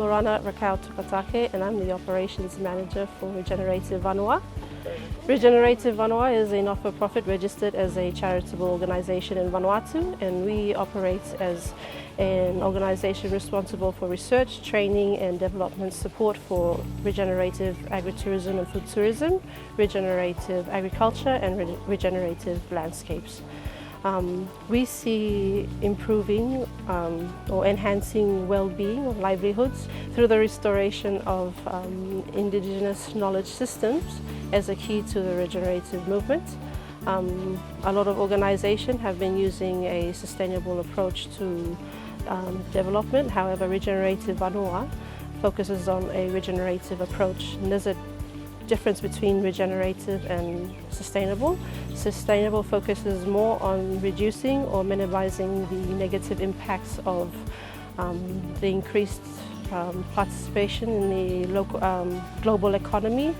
Lorana Rakau Tukatake, and I'm the Operations Manager for Regenerative Vanua. Regenerative Vanua is a not-for-profit registered as a charitable organisation in Vanuatu, and we operate as an organisation responsible for research, training and development support for regenerative agritourism and food tourism, regenerative agriculture and regenerative landscapes. We see improving or enhancing well-being or livelihoods through the restoration of Indigenous Knowledge Systems as a key to the regenerative movement. A lot of organisations have been using a sustainable approach to development. However, Regenerative Vanua focuses on a regenerative approach, and there's a difference between regenerative and sustainable. Sustainable focuses more on reducing or minimizing the negative impacts of the increased participation in the local, global economy,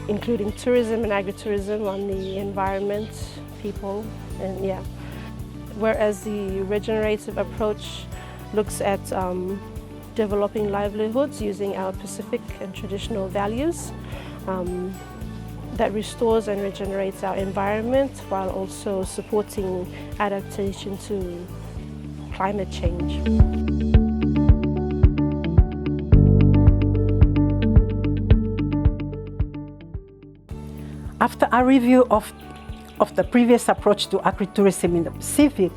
including tourism and agritourism, on the environment, people, and yeah. Whereas the regenerative approach looks at developing livelihoods using our Pacific and traditional values that restores and regenerates our environment while also supporting adaptation to climate change. After a review of the previous approach to agritourism in the Pacific,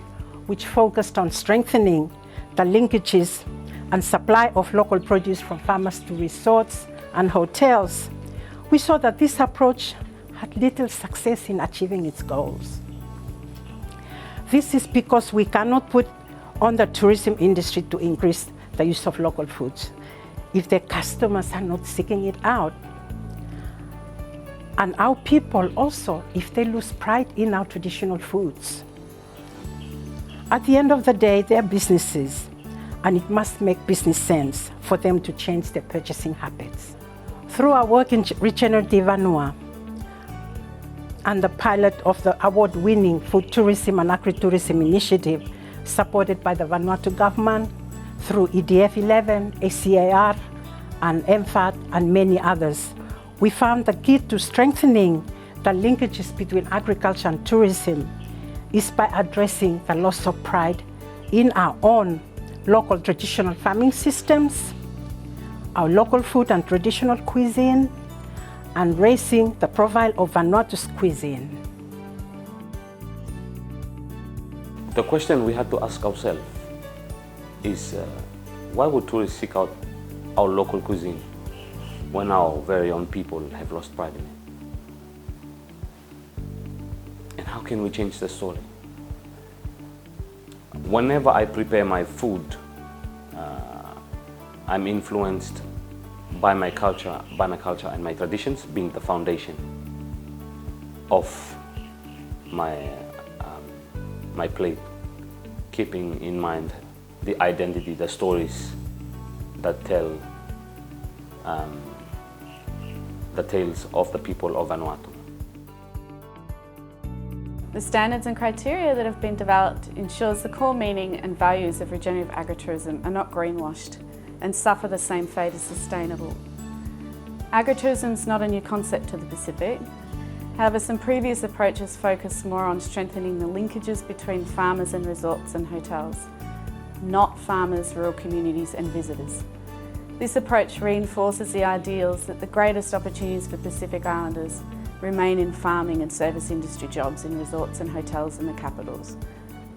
which focused on strengthening the linkages and supply of local produce from farmers to resorts and hotels, we saw that this approach had little success in achieving its goals. This is because we cannot put on the tourism industry to increase the use of local foods if the customers are not seeking it out. And our people also, if they lose pride in our traditional foods. At the end of the day, they're businesses, and it must make business sense for them to change their purchasing habits. Through our work in Regenerative Vanua and the pilot of the award-winning Food Tourism and Agritourism Initiative supported by the Vanuatu government, through EDF 11, ACIAR, and MFAT, and many others, we found the key to strengthening the linkages between agriculture and tourism is by addressing the loss of pride in our own local traditional farming systems, our local food and traditional cuisine, and raising the profile of Vanuatu's cuisine. The question we had to ask ourselves is why would tourists seek out our local cuisine when our very own people have lost pride in it? And how can we change the story? Whenever I prepare my food, I'm influenced by my culture and my traditions being the foundation of my plate, keeping in mind the identity, the stories that tell the tales of the people of Vanuatu. The standards and criteria that have been developed ensures the core meaning and values of regenerative agritourism are not greenwashed and suffer the same fate as sustainable. Agritourism is not a new concept to the Pacific. However, some previous approaches focus more on strengthening the linkages between farmers and resorts and hotels, not farmers, rural communities and visitors. This approach reinforces the ideals that the greatest opportunities for Pacific Islanders remain in farming and service industry jobs in resorts and hotels in the capitals,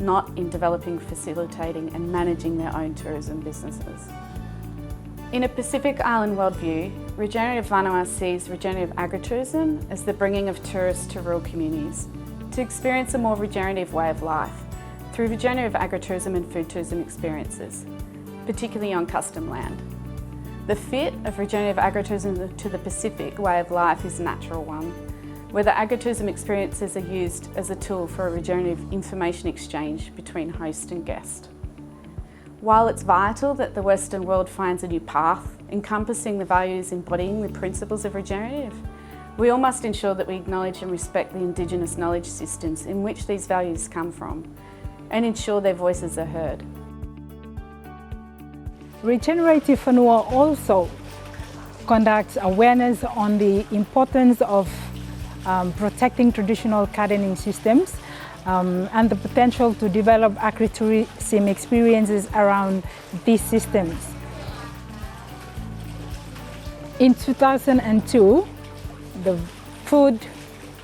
not in developing, facilitating and managing their own tourism businesses. In a Pacific Island worldview, Regenerative Vanua sees regenerative agritourism as the bringing of tourists to rural communities to experience a more regenerative way of life through regenerative agritourism and food tourism experiences, particularly on custom land. The fit of regenerative agritourism to the Pacific way of life is a natural one, where the agritourism experiences are used as a tool for a regenerative information exchange between host and guest. While it's vital that the Western world finds a new path encompassing the values embodying the principles of regenerative, we all must ensure that we acknowledge and respect the Indigenous knowledge systems in which these values come from and ensure their voices are heard. Regenerative Vanua also conducts awareness on the importance of protecting traditional gardening systems and the potential to develop agritourism experiences around these systems. In 2002, the Food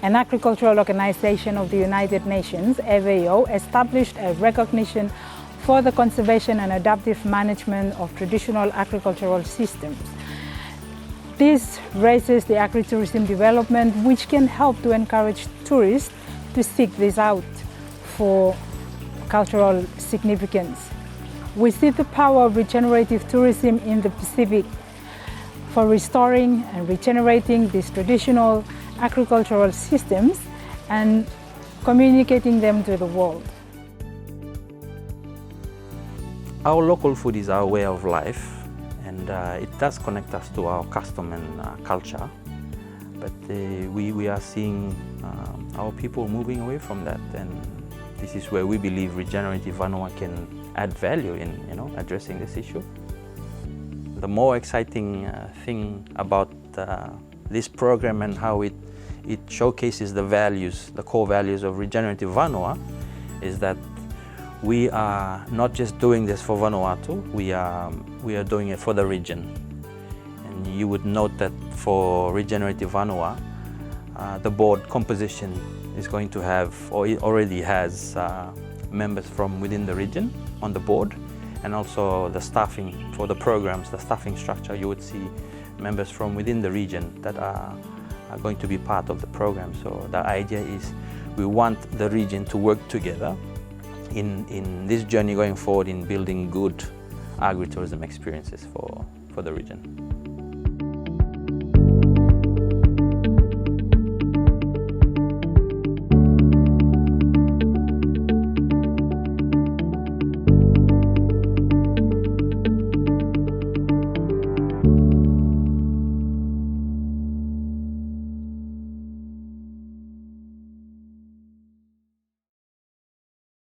and Agricultural Organization of the United Nations, FAO, established a recognition for the conservation and adaptive management of traditional agricultural systems. This raises the agritourism development, which can help to encourage tourists to seek this out for cultural significance. We see the power of regenerative tourism in the Pacific for restoring and regenerating these traditional agricultural systems and communicating them to the world. Our local food is our way of life, and it does connect us to our custom and culture, but we are seeing our people moving away from that, and this is where we believe Regenerative Vanua can add value in addressing this issue. The more exciting thing about this program and how it showcases the values, the core values of Regenerative Vanua, is that we are not just doing this for Vanuatu, we are doing it for the region. And you would note that for Regenerative Vanua, the board composition is going to have, or it already has, members from within the region on the board, and also the staffing for the programs, the staffing structure, you would see members from within the region that are going to be part of the program. So the idea is we want the region to work together in this journey going forward in building good agritourism experiences for the region.